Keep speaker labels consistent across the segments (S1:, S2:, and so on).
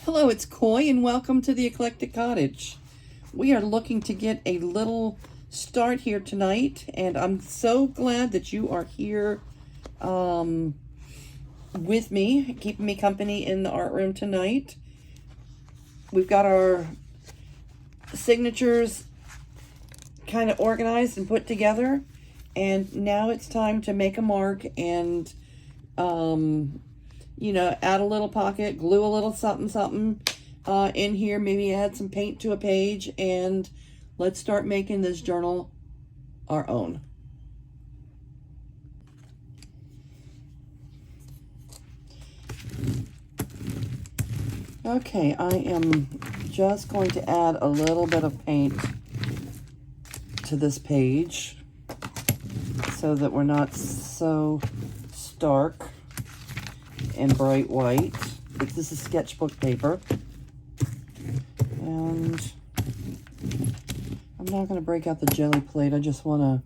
S1: Hello, it's Coy, and welcome to the Eclectic Cottage. We are looking to get a little start here tonight, and I'm so glad that you are here with me, keeping me company in the art room tonight. We've got our signatures kind of organized and put together, and now it's time to make a mark and add a little pocket, glue a little something in here, maybe add some paint to a page, and let's start making this journal our own. Okay, I am just going to add a little bit of paint to this page so that we're not so stark and bright white. This is sketchbook paper, and I'm not going to break out the jelly plate. I just want to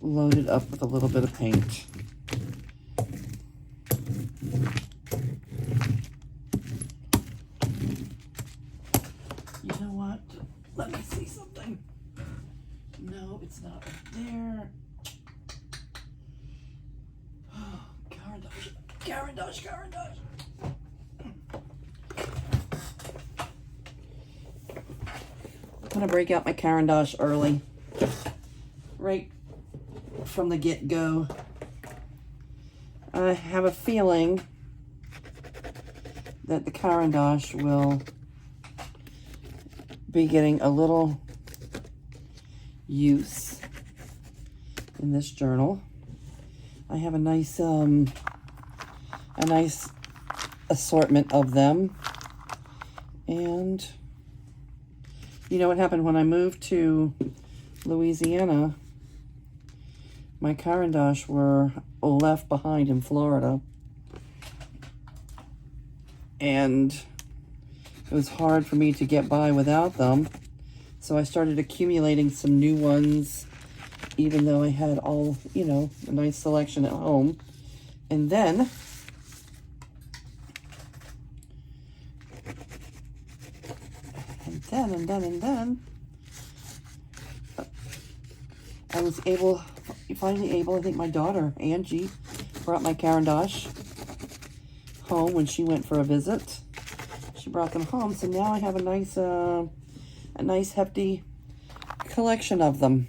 S1: load it up with a little bit of paint. You know what? Let me see something. No, it's not right there. Carandash. I'm gonna break out my carandash early, right from the get-go. I have a feeling that the carandash will be getting a little use in this journal. I have a nice assortment of them, and you know what happened when I moved to Louisiana? My carandash were left behind in Florida, and it was hard for me to get by without them, so I started accumulating some new ones, even though I had all, a nice selection at home. And then I was finally able, I think my daughter, Angie, brought my carandash home when she went for a visit. She brought them home, so now I have a nice hefty collection of them.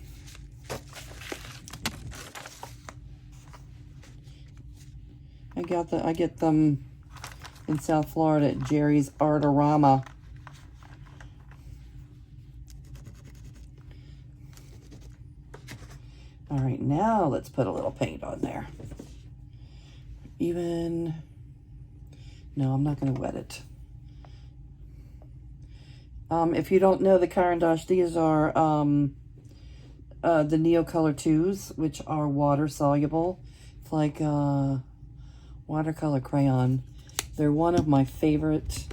S1: I get them in South Florida at Jerry's Artorama. All right, now let's put a little paint on there. No, I'm not going to wet it. If you don't know the carandash, these are the Neocolor 2s, which are water soluble. It's like watercolor crayon. They're one of my favorite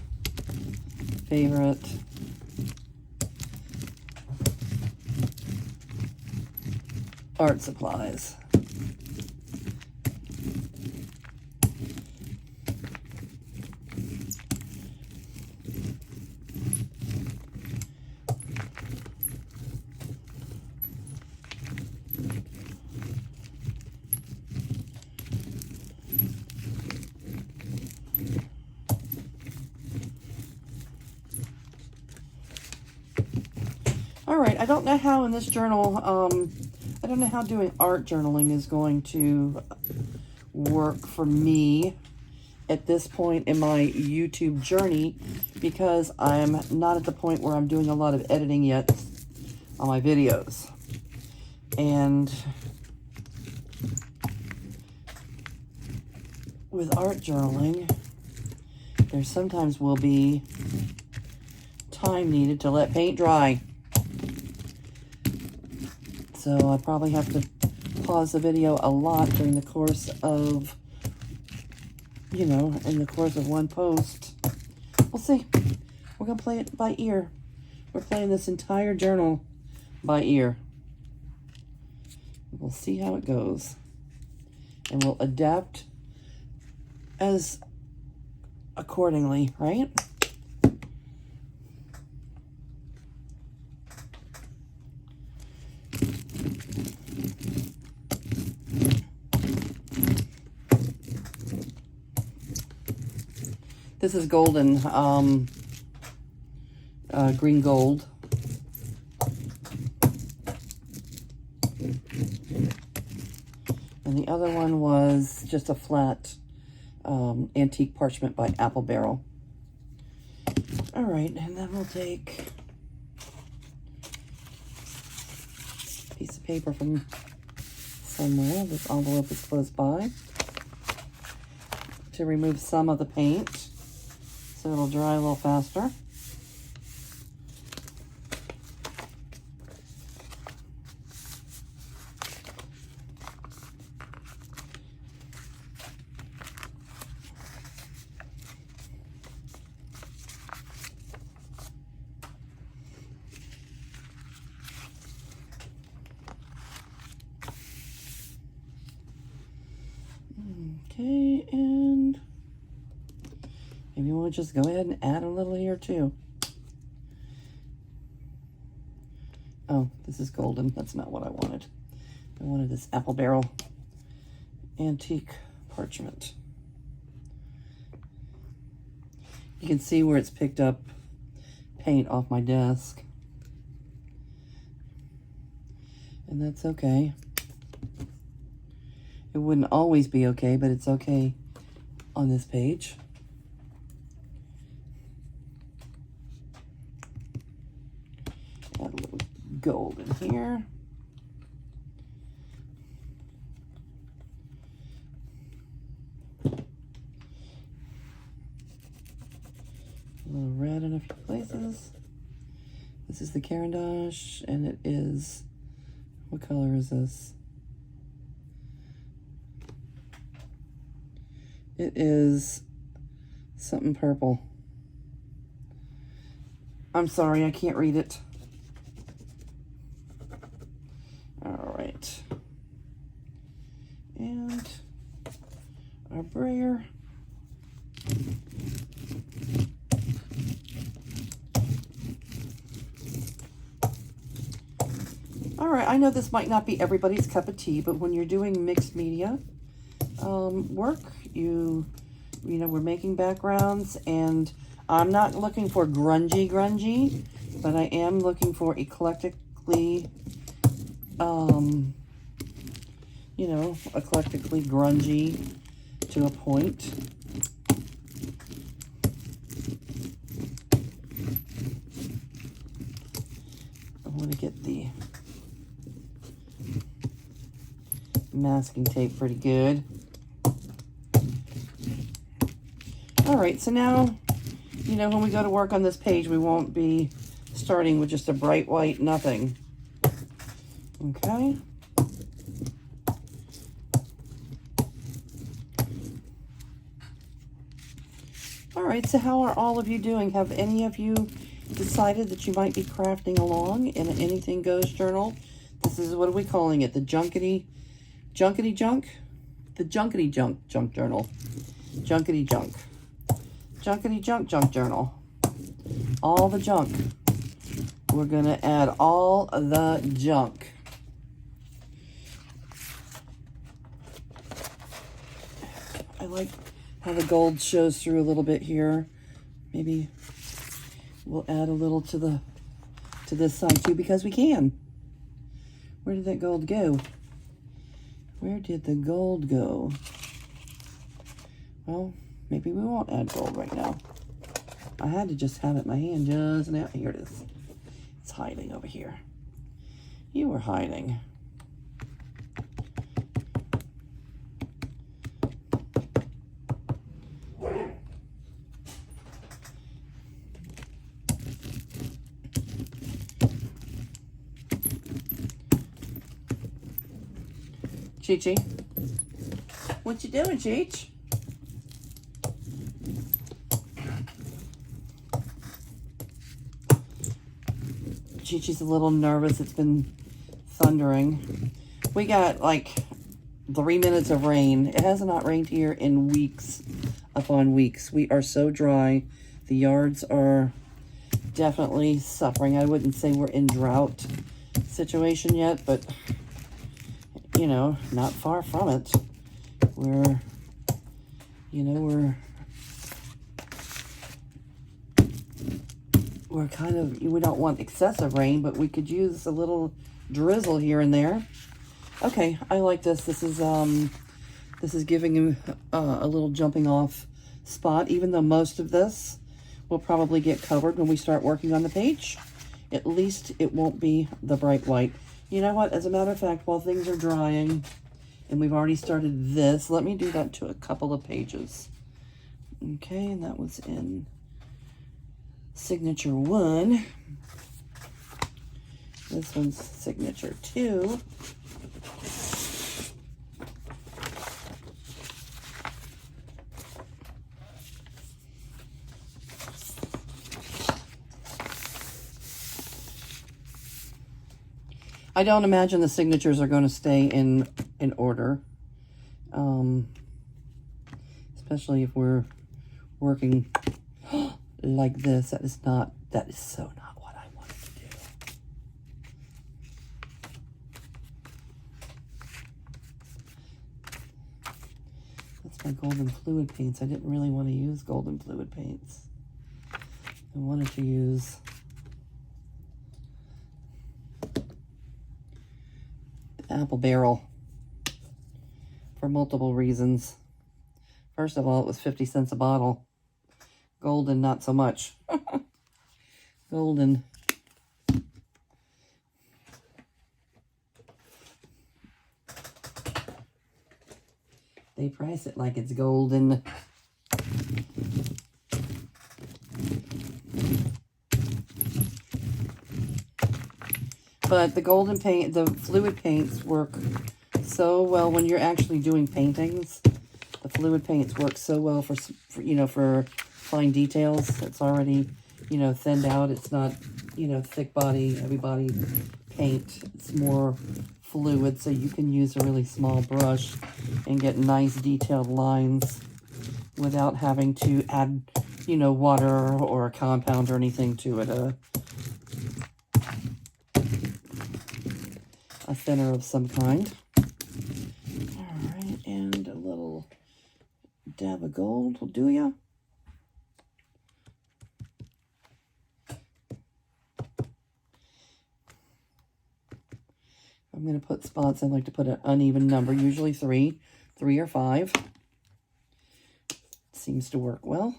S1: art supplies. All right, I don't know how in this journal, I don't know how doing art journaling is going to work for me at this point in my YouTube journey, because I'm not at the point where I'm doing a lot of editing yet on my videos. And with art journaling, there sometimes will be time needed to let paint dry. So I probably have to pause the video a lot during the course of, in the course of one post. We'll see. We're going to play it by ear. We're playing this entire journal by ear. We'll see how it goes. And we'll adapt as accordingly, right? This is golden, green gold. And the other one was just a flat antique parchment by Apple Barrel. All right, and then we'll take a piece of paper from somewhere. This envelope is close by, to remove some of the paint so it'll dry a little faster. Okay, and maybe we'll just go ahead and add a little here too. Oh, this is golden. That's not what I wanted. I wanted this Apple Barrel antique parchment. You can see where it's picked up paint off my desk. And that's okay. It wouldn't always be okay, but it's okay on this page. Add a little gold in here. A little red in a few places. This is the Carandash, and it is, what color is this? It is something purple. I'm sorry, I can't read it. All right. And our brayer. All right, I know this might not be everybody's cup of tea, but when you're doing mixed media work, you know, we're making backgrounds, and I'm not looking for grungy, but I am looking for eclectically, you know, eclectically grungy to a point. I want to get the masking tape pretty good. All right, so now, you know, when we go to work on this page, we won't be starting with just a bright white nothing. Okay. All right, so how are all of you doing? Have any of you decided that you might be crafting along in an Anything Goes journal? This is, what are we calling it? The Junkity junk journal. Junkity junk journal. All the junk. We're gonna add all the junk. I like how the gold shows through a little bit here. Maybe we'll add a little to this side too, because we can. Where did that gold go? Where did the gold go? Well, maybe we won't add gold right now. I had to just have it in my hand just now. Here it is. It's hiding over here. You were hiding. Chi-Chi. What you doing, Cheech? Chi-Chi's a little nervous. It's been thundering. We got like 3 minutes of rain. It has not rained here in weeks. upon weeks. We are so dry. The yards are definitely suffering. I wouldn't say we're in drought situation yet, but you know, not far from it. We're, you know, we're kind of, we don't want excessive rain, but we could use a little drizzle here and there. Okay, I like this. This is giving him a little jumping off spot, even though most of this will probably get covered when we start working on the page. At least it won't be the bright white. You know what? As a matter of fact, while things are drying, and we've already started this, let me do that to a couple of pages. Okay, and that was in signature 1. This one's signature 2. I don't imagine the signatures are going to stay in order, especially if we're working like this. That is so not what I wanted to do. That's my golden fluid paints. I didn't really want to use golden fluid paints. I wanted to use apple barrel for multiple reasons. First of all, it was 50 cents a bottle. Golden, not so much. Golden. They price it like it's golden. But the golden paint, the fluid paints work so well when you're actually doing paintings. The fluid paints work so well for you know, for fine details. It's already, you know, thinned out. It's not, you know, thick body, heavy body paint. It's more fluid, so you can use a really small brush and get nice detailed lines without having to add, you know, water or a compound or anything to it. A thinner of some kind. All right, and a little dab of gold will do ya. I'm going to put spots. I like to put an uneven number, usually 3 or 5. Seems to work well.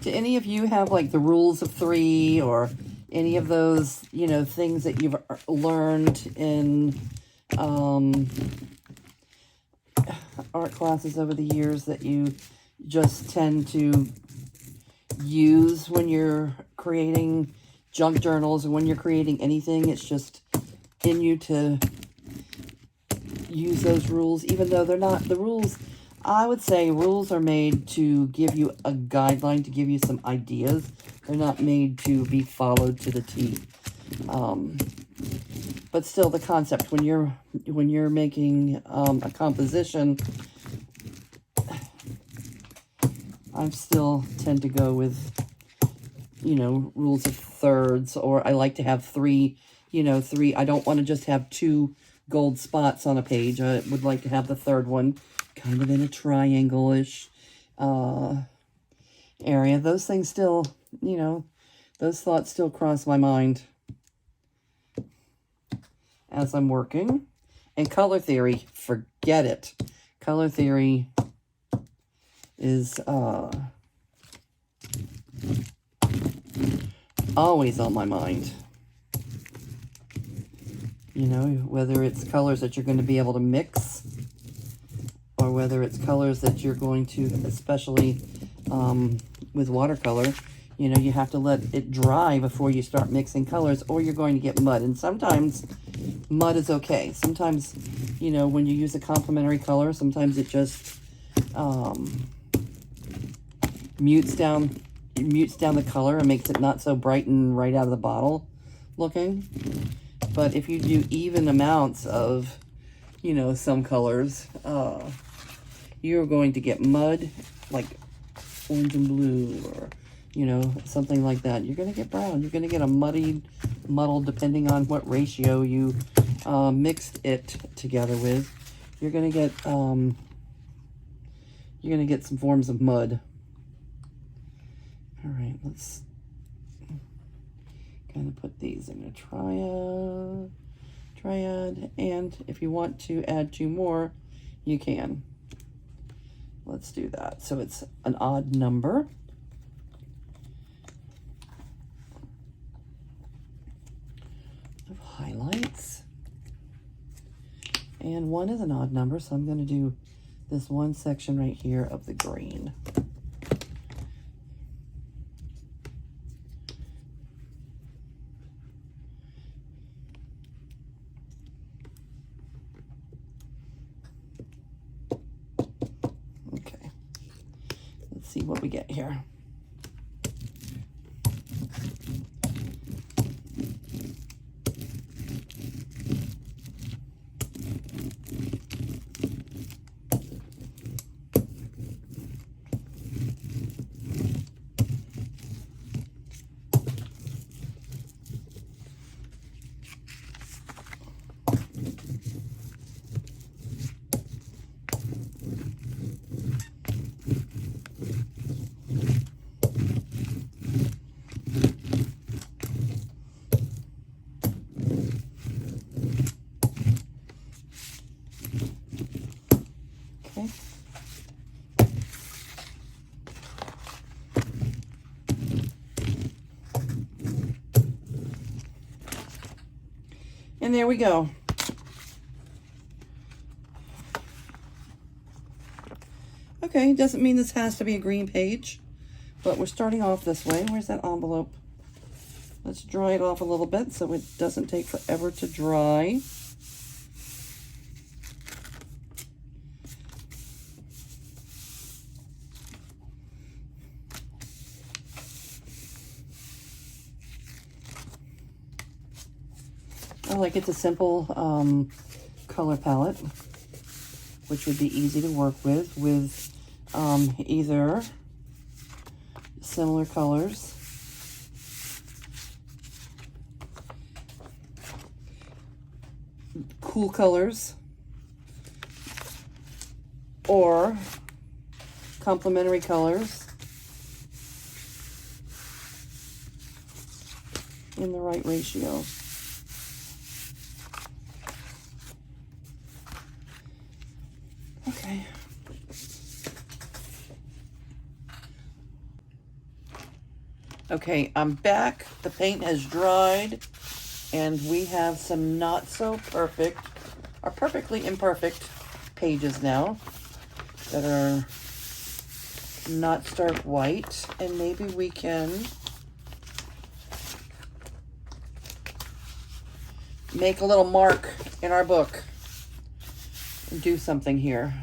S1: Do any of you have like the rules of 3 or any of those, you know, things that you've learned in art classes over the years that you just tend to use when you're creating junk journals or when you're creating anything? It's just in you to use those rules, even though they're not the rules. I would say rules are made to give you a guideline, to give you some ideas. They're not made to be followed to the T. But still, the concept, when you're making a composition, I still tend to go with, you know, rules of thirds, or I like to have 3, you know, 3. I don't want to just have 2 gold spots on a page. I would like to have the third one kind of in a triangle-ish area. Those things still, you know, those thoughts still cross my mind as I'm working. And color theory, forget it. Color theory is always on my mind. You know, whether it's colors that you're going to be able to mix, or whether it's colors that you're going to, especially with watercolor, you know, you have to let it dry before you start mixing colors, or you're going to get mud. And sometimes mud is okay. Sometimes, you know, when you use a complementary color, sometimes it just mutes down mutes down the color and makes it not so bright and right out of the bottle looking. But if you do even amounts of, you know, some colors, you're going to get mud, like orange and blue, or, you know, something like that. You're going to get brown. You're going to get a muddled, depending on what ratio you mixed it together with. You're going to get some forms of mud. All right, let's kind of put these in a triad, and if you want to add 2 more, you can. Let's do that. So it's an odd number. Of highlights. And 1 is an odd number, so I'm going to do this one section right here of the green. Okay, let's see what we get here. And there we go. Okay, doesn't mean this has to be a green page, but we're starting off this way. Where's that envelope? Let's dry it off a little bit so it doesn't take forever to dry. Like it's a simple color palette, which would be easy to work with either similar colors, cool colors, or complementary colors in the right ratio. Okay. Okay, I'm back. The paint has dried, and we have some not so perfect, or perfectly imperfect pages now that are not stark white, and maybe we can make a little mark in our book. Do something here.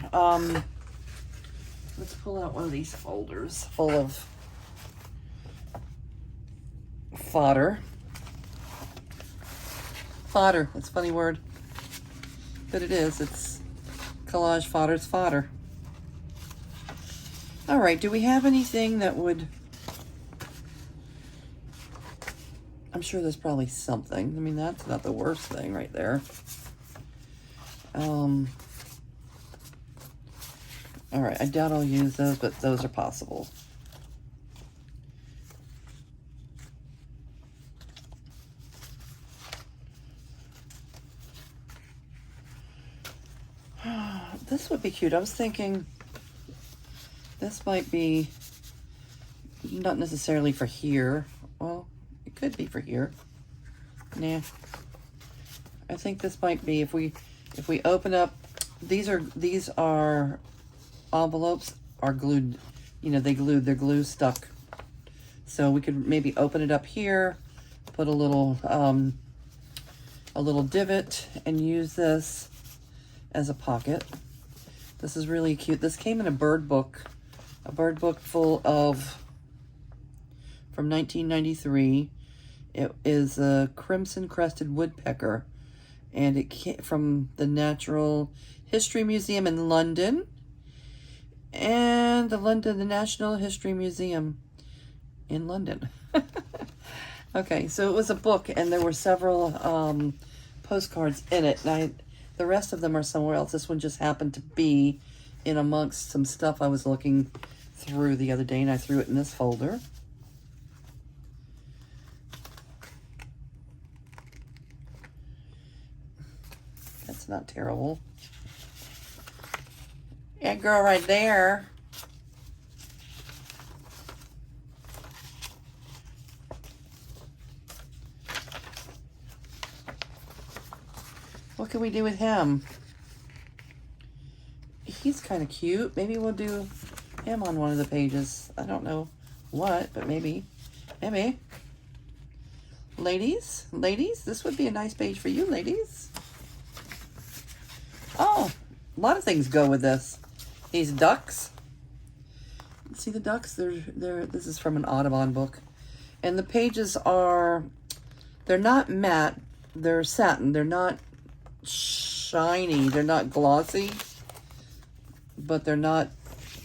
S1: Let's pull out one of these folders full of fodder. Fodder, that's a funny word, but it is. It's collage fodder, it's fodder. All right, do we have anything that would, I'm sure there's probably something. I mean, that's not the worst thing right there. All right, I doubt I'll use those, but those are possible. This would be cute. I was thinking this might be not necessarily for here. Well, it could be for here. Nah. I think this might be if we open up, these are envelopes are glued, you know, they're glue stuck. So we could maybe open it up here, put a little divot, and use this as a pocket. This is really cute. This came in a bird book full of from 1993. It is a crimson-crested woodpecker, and it came from the Natural History Museum in London and the National History Museum in London. Okay, so it was a book, and there were several postcards in it, and the rest of them are somewhere else. This one just happened to be in amongst some stuff I was looking through the other day, and I threw it in this folder. That's not terrible. Yeah, girl, right there. What can we do with him? He's kind of cute. Maybe we'll do him on one of the pages. I don't know what, but maybe. Maybe. Ladies, this would be a nice page for you, ladies. Oh, a lot of things go with this. These ducks. See the ducks? This is from an Audubon book. And the pages they're not matte. They're satin. They're not shiny. They're not glossy. But they're not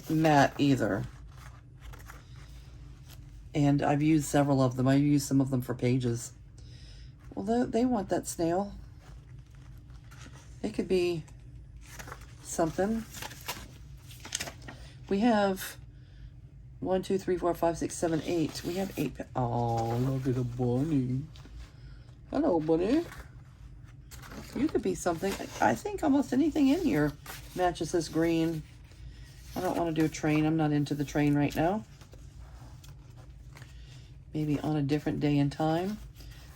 S1: matte either. And I've used several of them. I've used some of them for pages. Well, they want that snail. It could be something. We have 1, 2, 3, 4, 5, 6, 7, 8. We have 8. Oh, look at the bunny. Hello, bunny. You could be something. I think almost anything in here matches this green. I don't want to do a train. I'm not into the train right now. Maybe on a different day and time.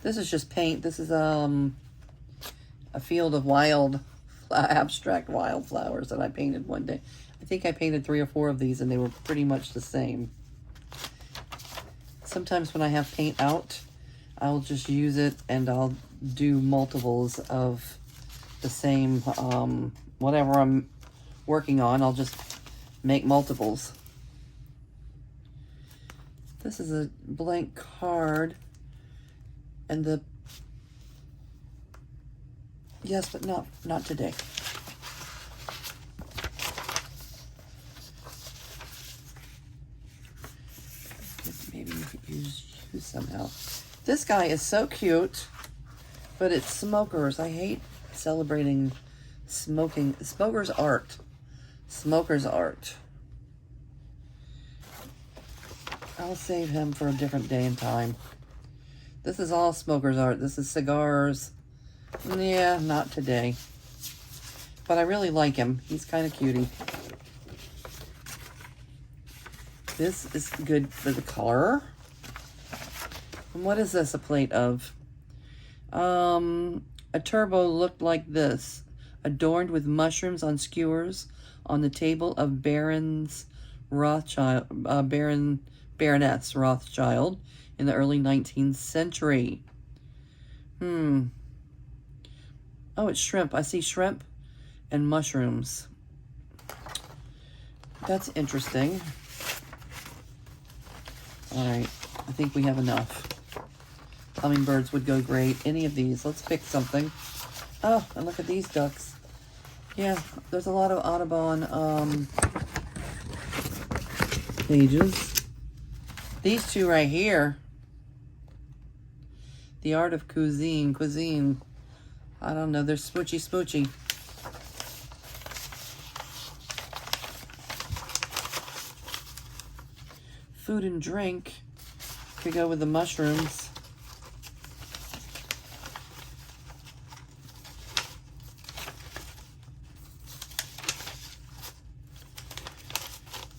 S1: This is just paint. This is a field of abstract wildflowers that I painted one day. I think I painted 3 or 4 of these, and they were pretty much the same. Sometimes when I have paint out, I'll just use it, and I'll do multiples of the same, whatever I'm working on. I'll just make multiples. This is a blank card, and yes, but not today. Maybe you could use somehow. This guy is so cute, but it's smokers. I hate celebrating smoking. Smokers art. Smokers art. I'll save him for a different day and time. This is all smokers art. This is cigars. Yeah, not today. But I really like him. He's kind of cutie. This is good for the color. And what is this a plate of? A turbo looked like this, adorned with mushrooms on skewers on the table of Baroness Rothschild in the early 19th century. Oh, it's shrimp. I see shrimp and mushrooms. That's interesting. All right, I think we have enough. Hummingbirds would go great. Any of these. Let's pick something. Oh, and look at these ducks. Yeah, there's a lot of Audubon pages. These two right here. The Art of Cuisine. I don't know. They're smoochy. Food and drink. Could go with the mushrooms.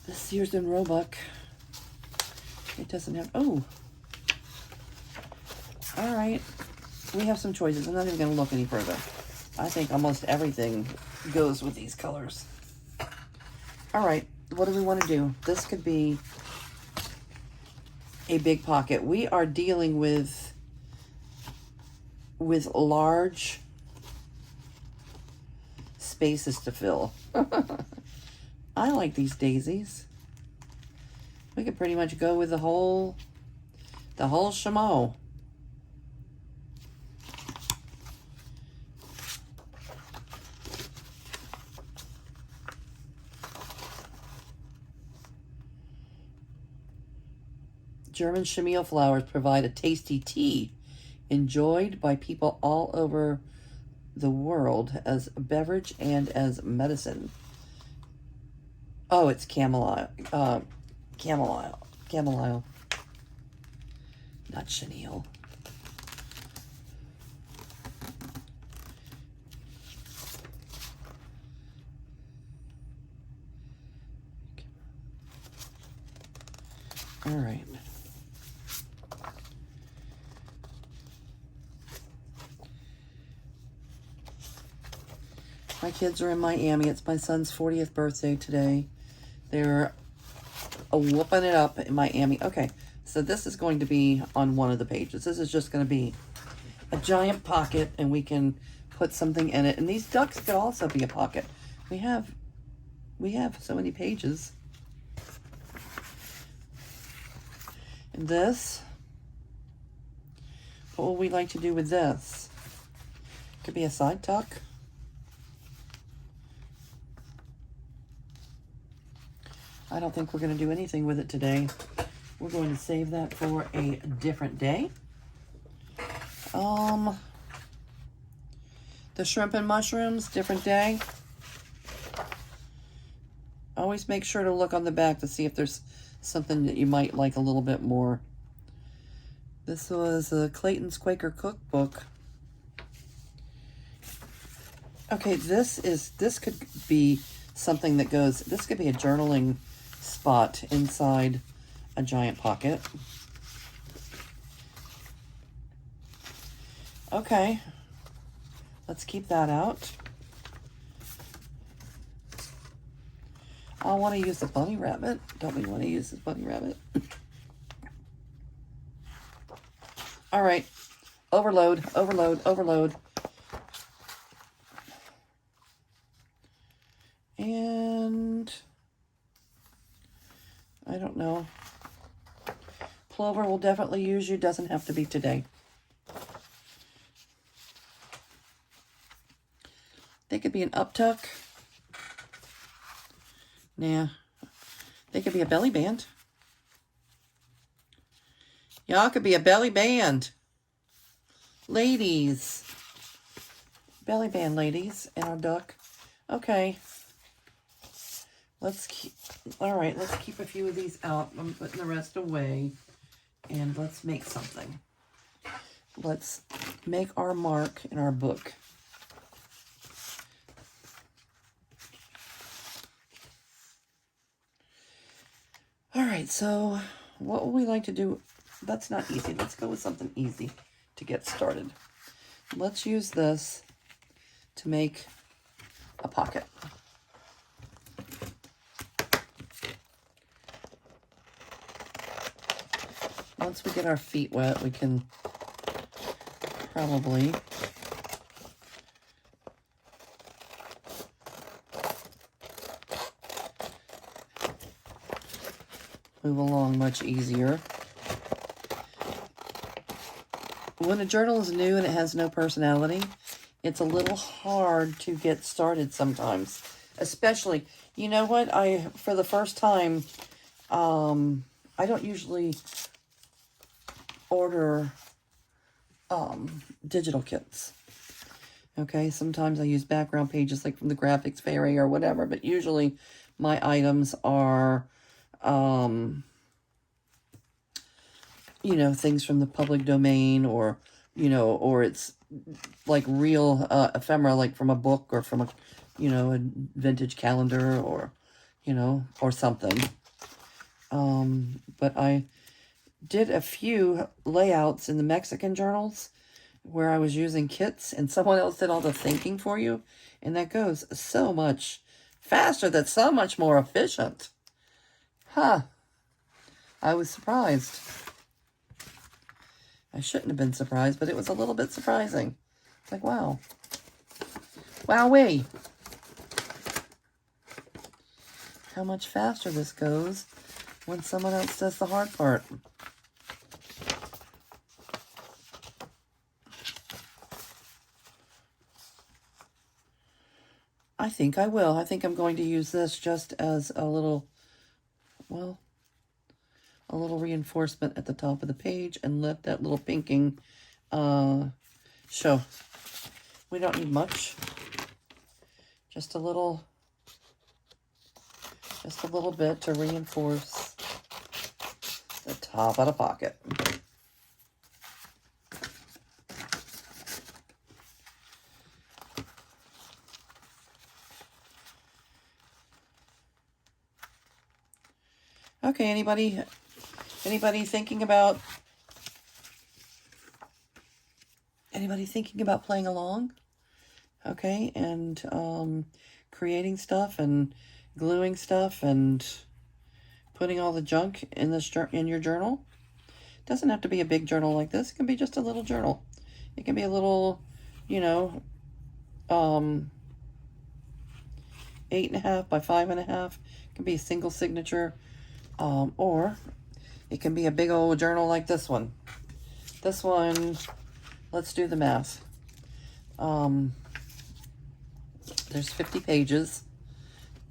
S1: The Sears and Roebuck. It doesn't have, oh. All right. We have some choices. I'm not even going to look any further. I think almost everything goes with these colors. All right. What do we want to do? This could be a big pocket. We are dealing with large spaces to fill. I like these daisies. We could pretty much go with the whole The whole shamo. German chenille flowers provide a tasty tea enjoyed by people all over the world as a beverage and as medicine. Oh, it's chamomile. Chamomile. Not chenille. All right. My kids are in Miami. It's my son's 40th birthday today. They're whooping it up in Miami. Okay, so this is going to be on one of the pages. This is just going to be a giant pocket, and we can put something in it. And these ducks could also be a pocket. We have so many pages. And this, what would we like to do with this? Could be a side tuck. I don't think we're going to do anything with it today. We're going to save that for a different day. The shrimp and mushrooms, different day. Always make sure to look on the back to see if there's something that you might like a little bit more. This was Clayton's Quaker Cookbook. Okay, this could be something that goes, this could be a journaling spot inside a giant pocket. Okay, let's keep that out. I want to use the bunny rabbit. Don't we want to use the bunny rabbit? All right, overload, overload, overload. And I don't know. Plover will definitely use you. Doesn't have to be today. They could be an uptuck. Nah. They could be a belly band. Y'all could be a belly band. Ladies. Belly band ladies and our duck. Okay. Let's keep a few of these out. I'm putting the rest away. And let's make something. Let's make our mark in our book. All right, so what would we like to do? That's not easy. Let's go with something easy to get started. Let's use this to make a pocket. Once we get our feet wet, we can probably move along much easier. When a journal is new and it has no personality, it's a little hard to get started sometimes. Especially, you know what? For the first time, I don't usually order digital kits. Okay, sometimes I use background pages like from the Graphics Fairy or whatever, but usually my items are you know, things from the public domain, or you know, or it's like real ephemera, like from a book or from a, you know, a vintage calendar, or you know, or something. But I did a few layouts in the Mexican journals where I was using kits and someone else did all the thinking for you, and that goes so much faster. That's so much more efficient. Huh. I was surprised. I shouldn't have been surprised, but it was a little bit surprising. It's like, wow. Wowee. How much faster this goes when someone else does the hard part. I think I will. I think I'm going to use this just as a little, well, a little reinforcement at the top of the page and let that little pinking show. We don't need much. Just a little bit to reinforce the top of the pocket. Okay, anybody thinking about playing along? Okay, and creating stuff and gluing stuff and putting all the junk in your journal. Doesn't have to be a big journal like this. It can be just a little journal. It can be a little, 8.5 by 5.5. It can be a single signature, or it can be a big old journal like this one. This one, let's do the math. There's 50 pages,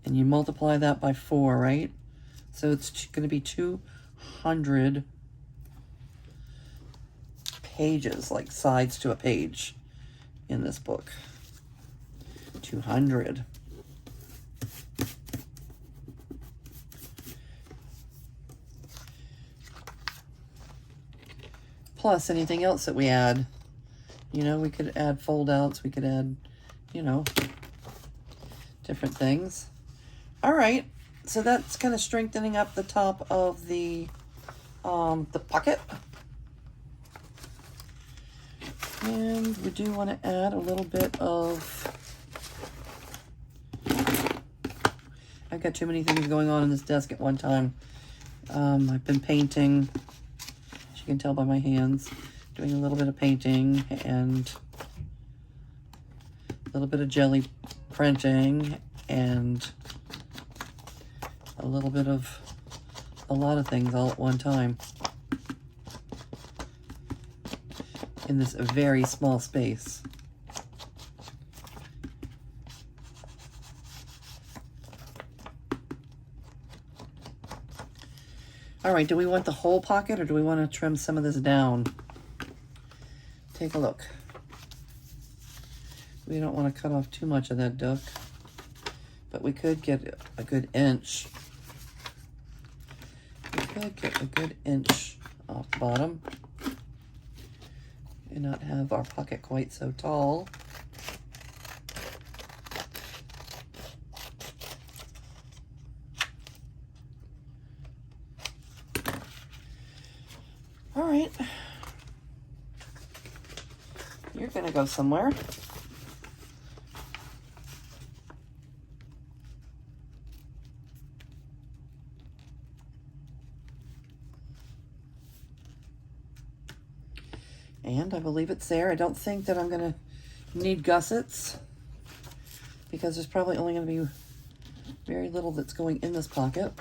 S1: and you multiply that by 4, right? So it's going to be 200 pages, like sides to a page in this book. 200. Plus anything else that we add. We could add fold outs, we could add, different things. All right, so that's kind of strengthening up the top of the pocket. And we do want to add a little bit of, I've got too many things going on this desk at one time. I've been painting, as you can tell by my hands, doing a little bit of painting and a little bit of jelly printing and a little bit of a lot of things all at one time in this very small space. All right, do we want the whole pocket or do we want to trim some of this down? Take a look. We don't want to cut off too much of that duck, but we could get a good inch. We could get a good inch off the bottom and not have our pocket quite so tall. All right. You're gonna go somewhere. And I believe it's there. I don't think that I'm gonna need gussets because there's probably only gonna be very little that's going in this pocket.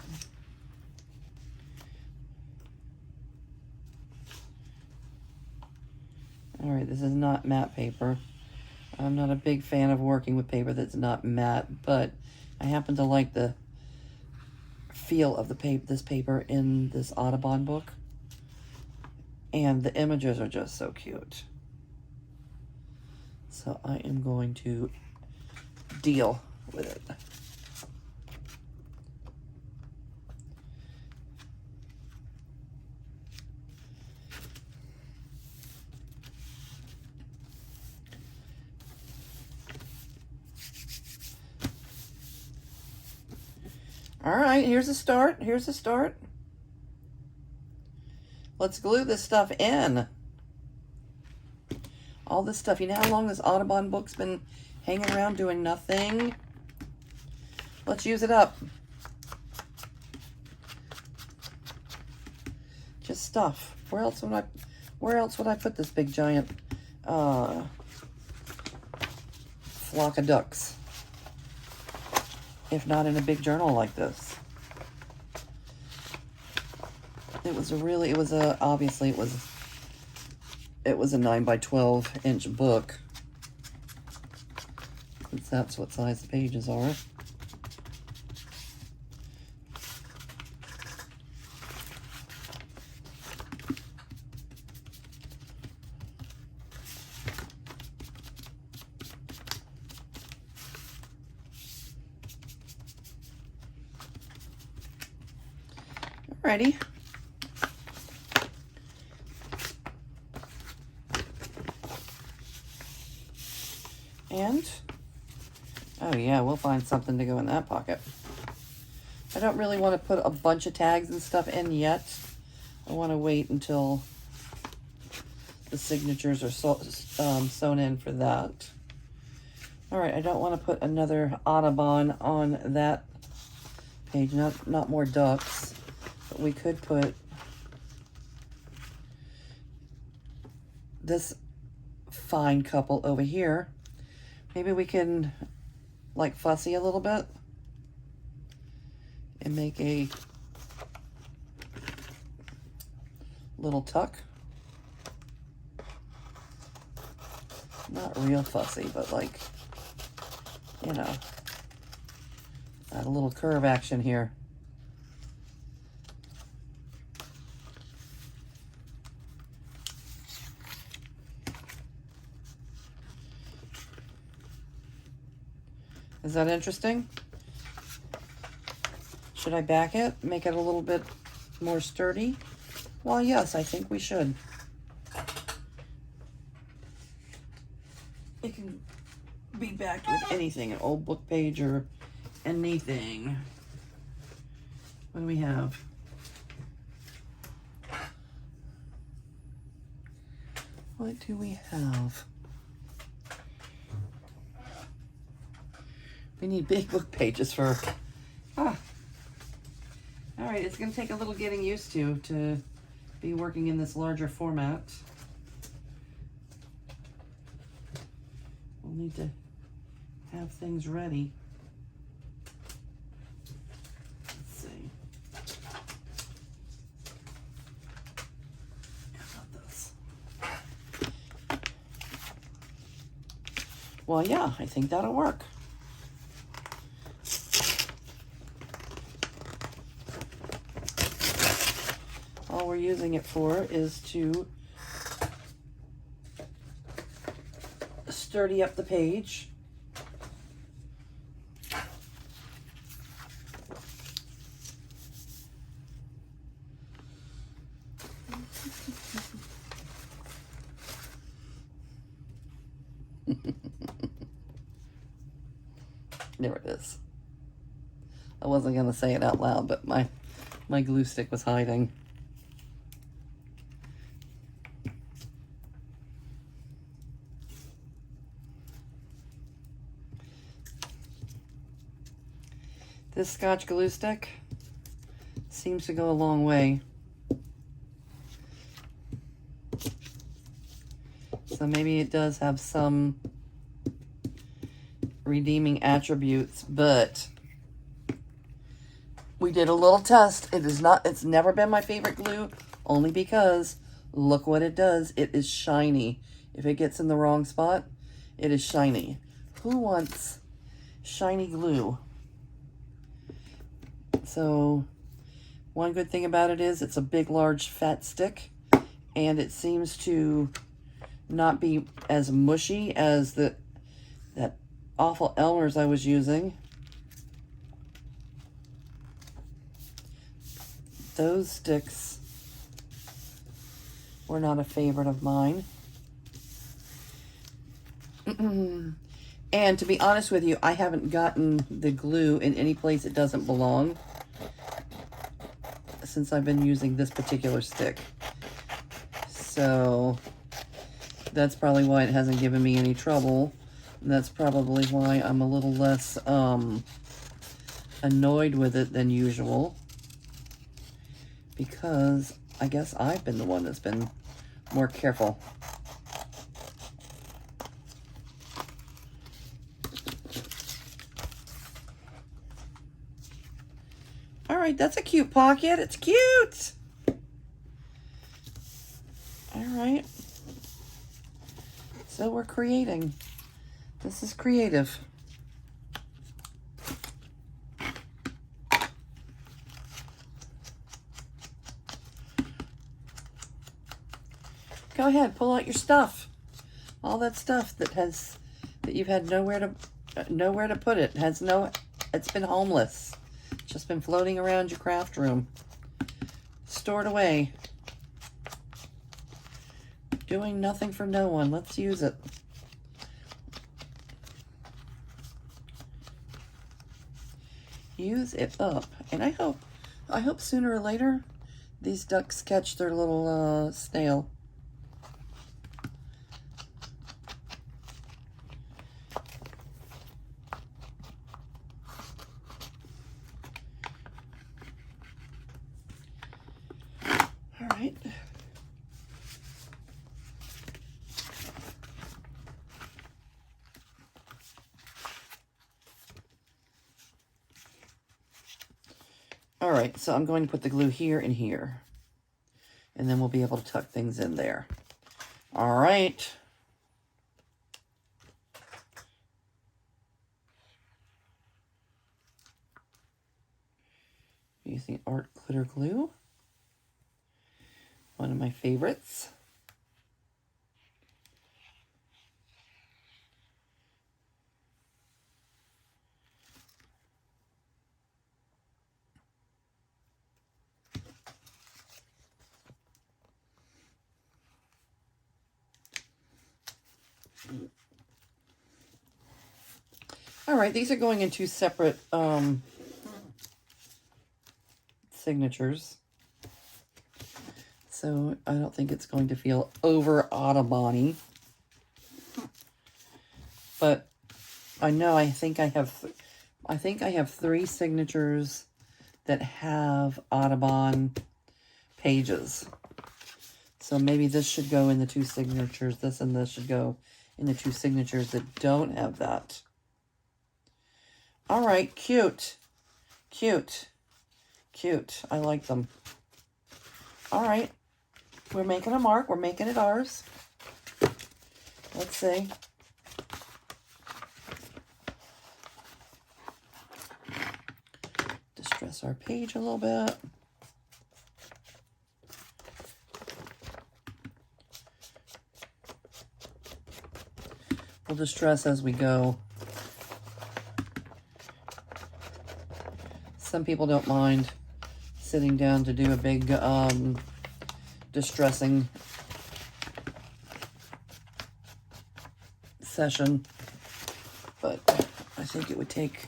S1: All right, this is not matte paper. I'm not a big fan of working with paper that's not matte, but I happen to like the feel of this paper in this Audubon book. And the images are just so cute. So I am going to deal with it. All right, here's a start. Here's a start. Let's glue this stuff in. All this stuff. You know how long this Audubon book's been hanging around doing nothing? Let's use it up. Just stuff. Where else would I put this big giant flock of ducks? If not in a big journal like this. Obviously it was a 9 by 12 inch book. since that's what size the pages are. Alrighty. And, oh yeah, we'll find something to go in that pocket. I don't really want to put a bunch of tags and stuff in yet. I want to wait until the signatures are sewn in for that. All right, I don't want to put another Audubon on that page, not more ducks, but we could put this fine couple over here. Maybe we can like fussy a little bit and make a little tuck. Not real fussy, but like, you know, add a little curve action here. Is that interesting? Should I back it, make it a little bit more sturdy? Well, yes, I think we should. It can be backed with anything, an old book page or anything. What do we have? What do we have? We need big book pages for, All right, it's gonna take a little getting used to be working in this larger format. We'll need to have things ready. Let's see. How about this? Well, yeah, I think that'll work. All we're using it for is to sturdy up the page. There it is. I wasn't going to say it out loud, but my glue stick was hiding. This Scotch glue stick seems to go a long way. So maybe it does have some redeeming attributes, but we did a little test. It's never been my favorite glue, only because look what it does. It is shiny. If it gets in the wrong spot, it is shiny. Who wants shiny glue? So one good thing about it is it's a big, large, fat stick, and it seems to not be as mushy as that awful Elmer's I was using. Those sticks were not a favorite of mine. And to be honest with you, I haven't gotten the glue in any place it doesn't belong since I've been using this particular stick. So that's probably why it hasn't given me any trouble. And that's probably why I'm a little less annoyed with it than usual. Because I guess I've been the one that's been more careful. All right, that's a cute pocket. It's cute. All right. So we're creating. This is creative. Go ahead, pull out your stuff. All that stuff that you've had nowhere to put it. It's been homeless. Just been floating around your craft room. Stored away. Doing nothing for no one. Let's use it. Use it up. And I hope sooner or later these ducks catch their little snail. All right. All right, so I'm going to put the glue here and here. And then we'll be able to tuck things in there. All right. Using art glitter glue. One of my favorites. All right, these are going in two separate signatures. So I don't think it's going to feel over Audubon-y. But I know I think I have 3 signatures that have Audubon pages. So maybe this should go in the 2 signatures. This and this should go in the 2 signatures that don't have that. All right, cute. Cute. Cute. I like them. All right. We're making a mark. We're making it ours. Let's see. Distress our page a little bit. We'll distress as we go. Some people don't mind sitting down to do a big distressing session, but I think it would take,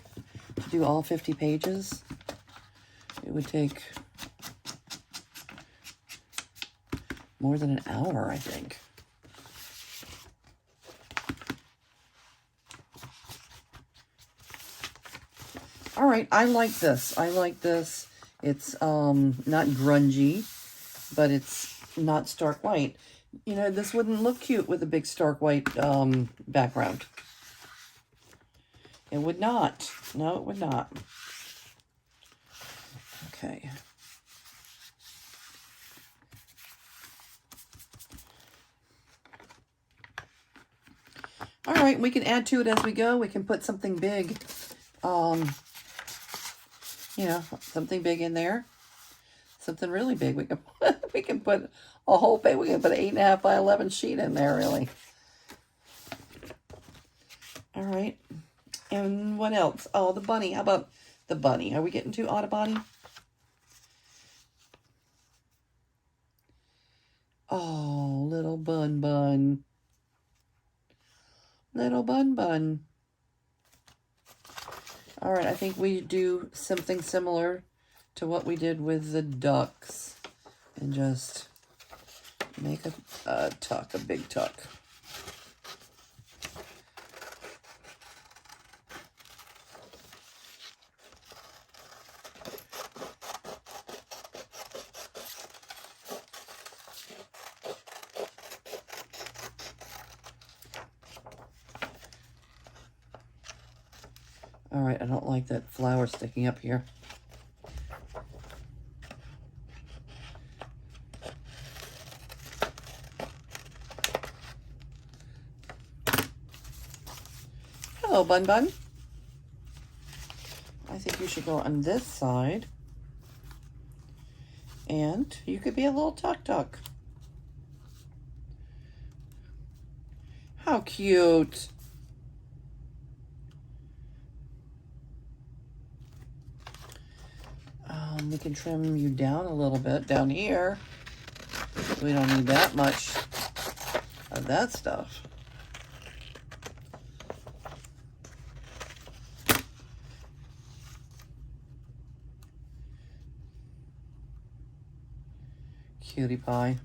S1: to do all 50 pages, it would take more than an hour, I think. All right, I like this. I like this. It's not grungy, but it's not stark white. You know, this wouldn't look cute with a big stark white background. It would not. No, it would not. Okay. All right, we can add to it as we go. We can put something big. You know, something big in there. Something really big. We can put a whole page. We can put an 8.5 by 11 sheet in there, really. All right. And what else? Oh, the bunny. How about the bunny? Are we getting too Audubon-y? Oh, little bun bun. Little bun bun. All right, I think we do something similar to what we did with the ducks and just make a tuck, a big tuck. All right, I don't like that flower sticking up here. Hello, Bun Bun. I think you should go on this side. And you could be a little tuck tuck. How cute. We can trim you down a little bit down here. We don't need that much of that stuff. Cutie pie.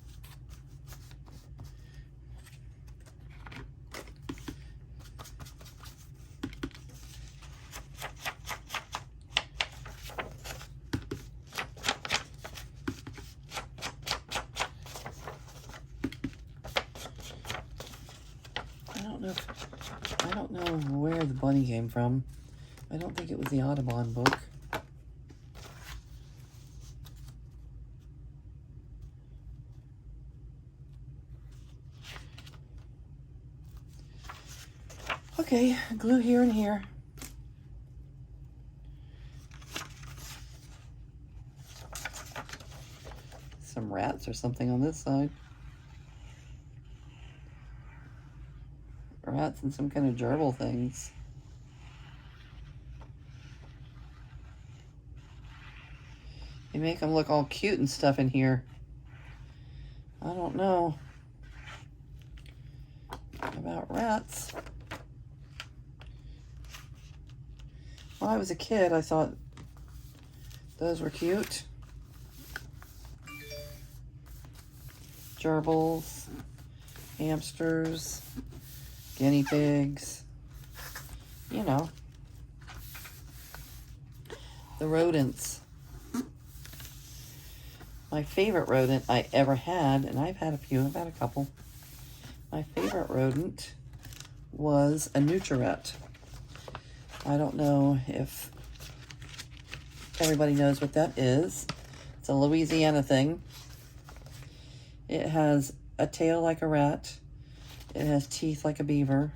S1: I don't know where the bunny came from. I don't think it was the Audubon book. Okay, glue here and here. Some rats or something on this side. Rats and some kind of gerbil things. They make them look all cute and stuff in here. I don't know about rats. When I was a kid, I thought those were cute. Gerbils, hamsters, guinea pigs, you know, the rodents. My favorite rodent I ever had, and I've had a few, I've had a couple. My favorite rodent was a nutria. I don't know if everybody knows what that is. It's a Louisiana thing. It has a tail like a rat. It has teeth like a beaver.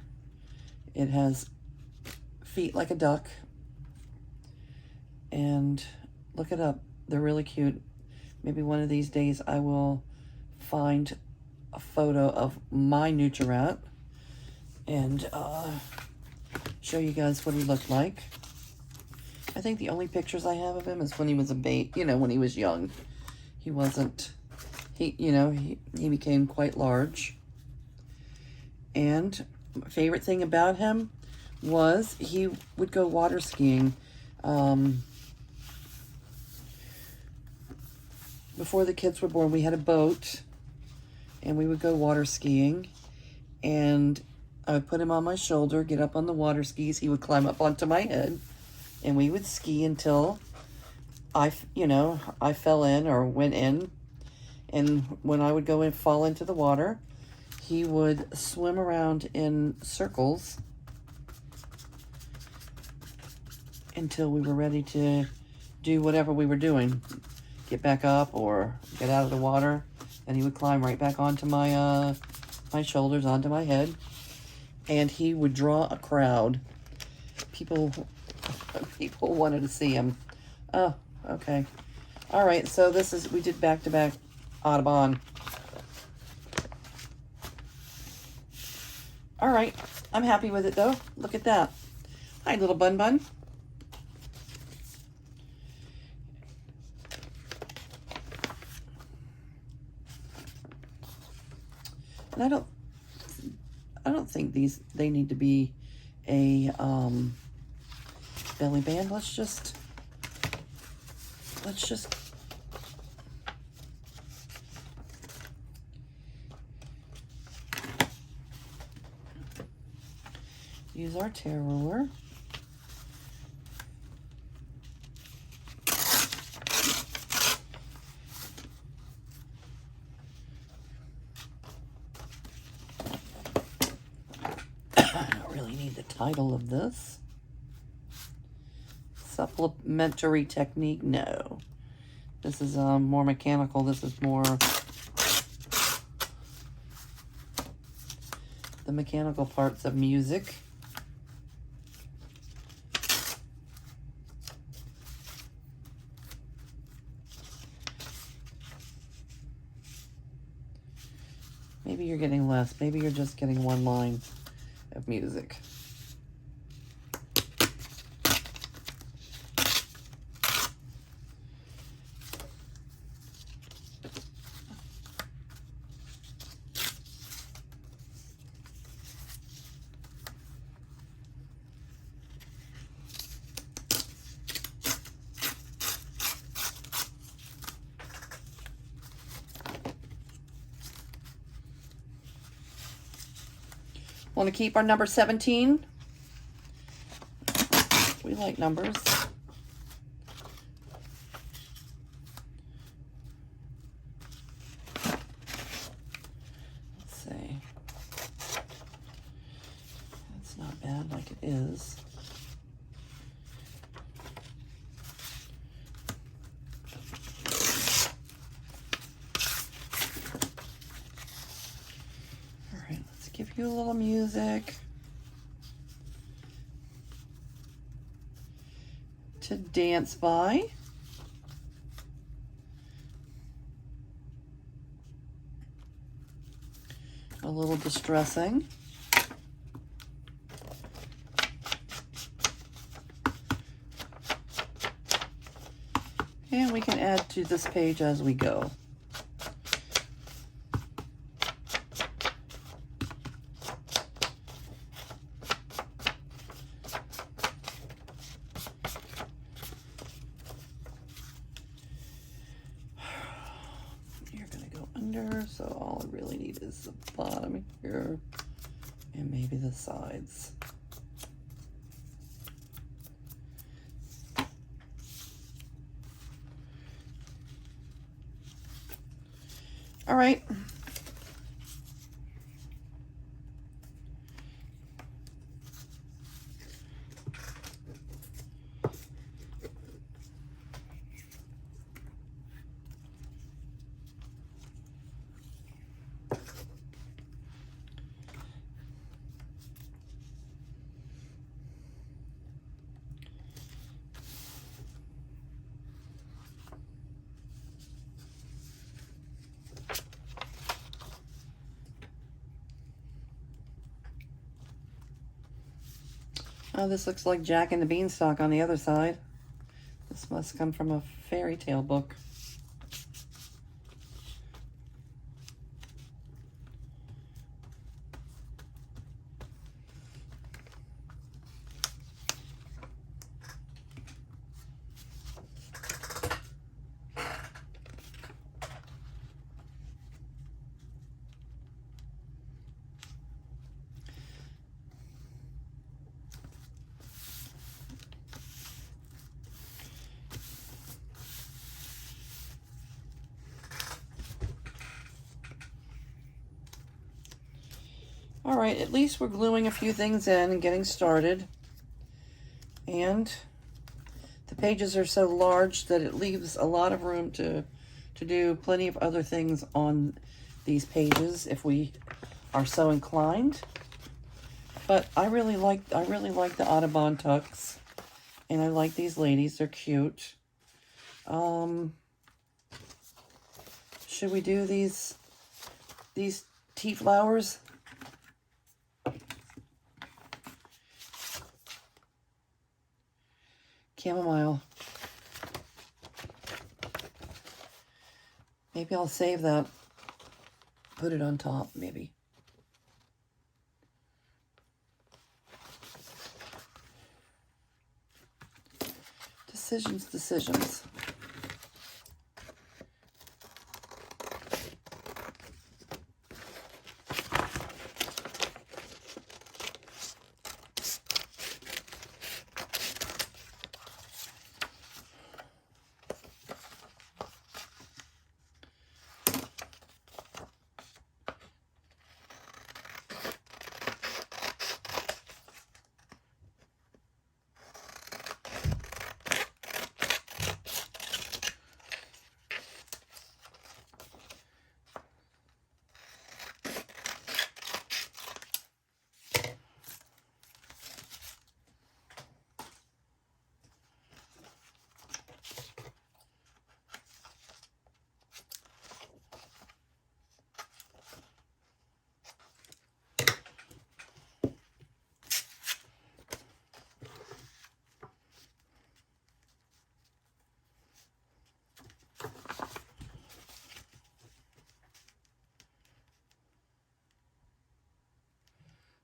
S1: It has feet like a duck. And look it up. They're really cute. Maybe one of these days I will find a photo of my nutria and show you guys what he looked like. I think the only pictures I have of him is when he was a baby, you know, when he was young. He wasn't, he became quite large. And my favorite thing about him was he would go water skiing. Before the kids were born, we had a boat, and we would go water skiing, and I would put him on my shoulder, get up on the water skis. He would climb up onto my head, and we would ski until I fell in or went in. And when I would go and fall into the water, he would swim around in circles until we were ready to do whatever we were doing. Get back up or get out of the water. And he would climb right back onto my my shoulders, onto my head. And he would draw a crowd. People wanted to see him. Oh, okay. All right, so we did back-to-back Audubon. All right, I'm happy with it though. Look at that. Hi, little Bun Bun. And I don't think they need to be a belly band. Let's just use our tear ruler. Title of this. Supplementary technique, no. This is more mechanical. This is more the mechanical parts of music. Maybe you're getting less. Maybe you're just getting one line of music. Want to keep our number 17? We like numbers. Let's see. That's not bad like it is. Give you a little music to dance by. A little distressing. And we can add to this page as we go. So all I really need is the bottom here and maybe the sides. All right. Oh, this looks like Jack and the Beanstalk on the other side. This must come from a fairy tale book. All right, at least we're gluing a few things in and getting started. And the pages are so large that it leaves a lot of room to do plenty of other things on these pages if we are so inclined. But I really like the Audubon tucks, and I like these ladies. They're cute. Should we do these tea flowers? Chamomile. Maybe I'll save that. Put it on top, maybe. Decisions.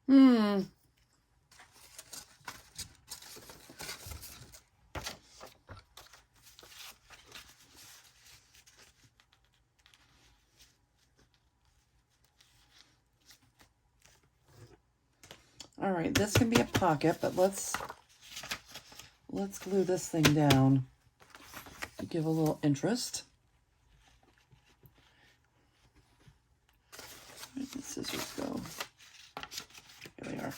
S1: Hmm. All right, this can be a pocket, but let's glue this thing down to give a little interest. Where did the scissors go? Here they are.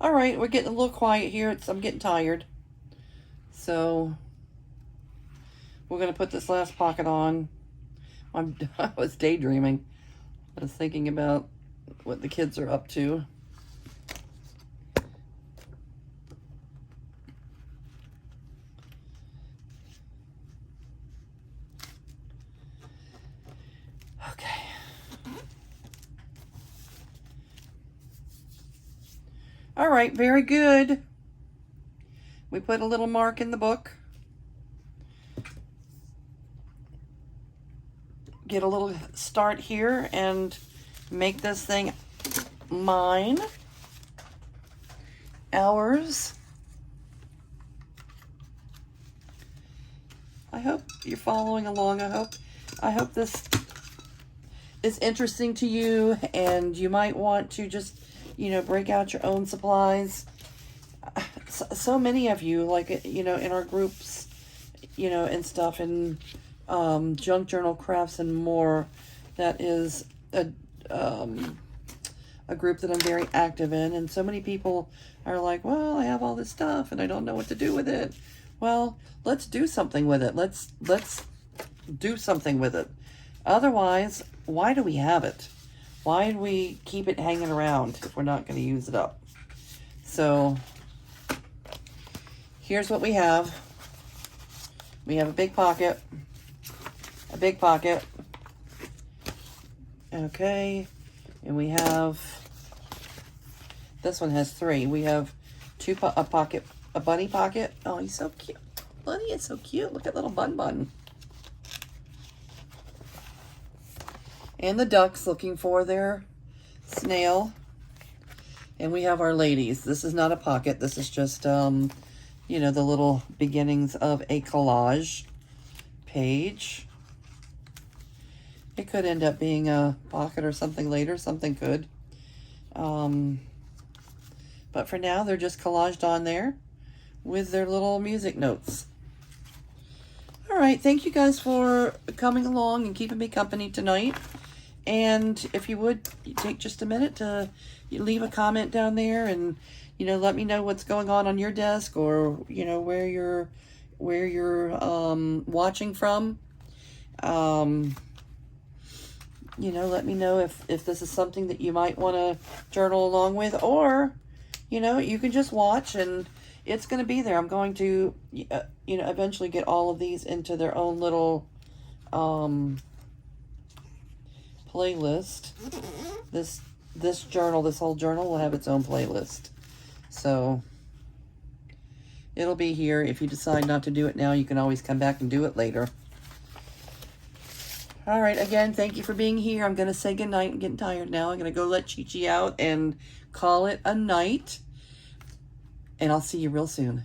S1: All right, we're getting a little quiet here. I'm getting tired. So we're going to put this last pocket on. I was daydreaming. I was thinking about what the kids are up to. Okay. All right, very good. We put a little mark in the book. Get a little start here and make this thing mine, ours. I hope you're following along. I hope this is interesting to you, and you might want to just, you know, break out your own supplies. So many of you, like, you know, in our groups, you know, and stuff, and Junk Journal Crafts and more, that is a group that I'm very active in, and so many people are like, well, I have all this stuff and I don't know what to do with it. Well, let's do something with it. Let's do something with it. Otherwise, why do we have it? Why did we keep it hanging around if we're not going to use it up? So here's what we have. We have a big pocket, okay, and we have, this one has 3. We have a bunny pocket. Oh, he's so cute. Bunny is so cute. Look at little Bun. And the ducks looking for their snail. And we have our ladies. This is not a pocket. This is just, you know, the little beginnings of a collage page. It could end up being a pocket or something later. Something could. But for now, they're just collaged on there with their little music notes. All right. Thank you guys for coming along and keeping me company tonight. And if you would, take just a minute to leave a comment down there and, you know, let me know what's going on your desk, or, you know, where you're watching from. You know, let me know if this is something that you might want to journal along with, or, you know, you can just watch and it's going to be there. I'm going to, you know, eventually get all of these into their own little, playlist. This whole journal will have its own playlist. So it'll be here. If you decide not to do it now, you can always come back and do it later. All right, again, thank you for being here. I'm going to say goodnight. I'm getting tired now. I'm going to go let Chi-Chi out and call it a night. And I'll see you real soon.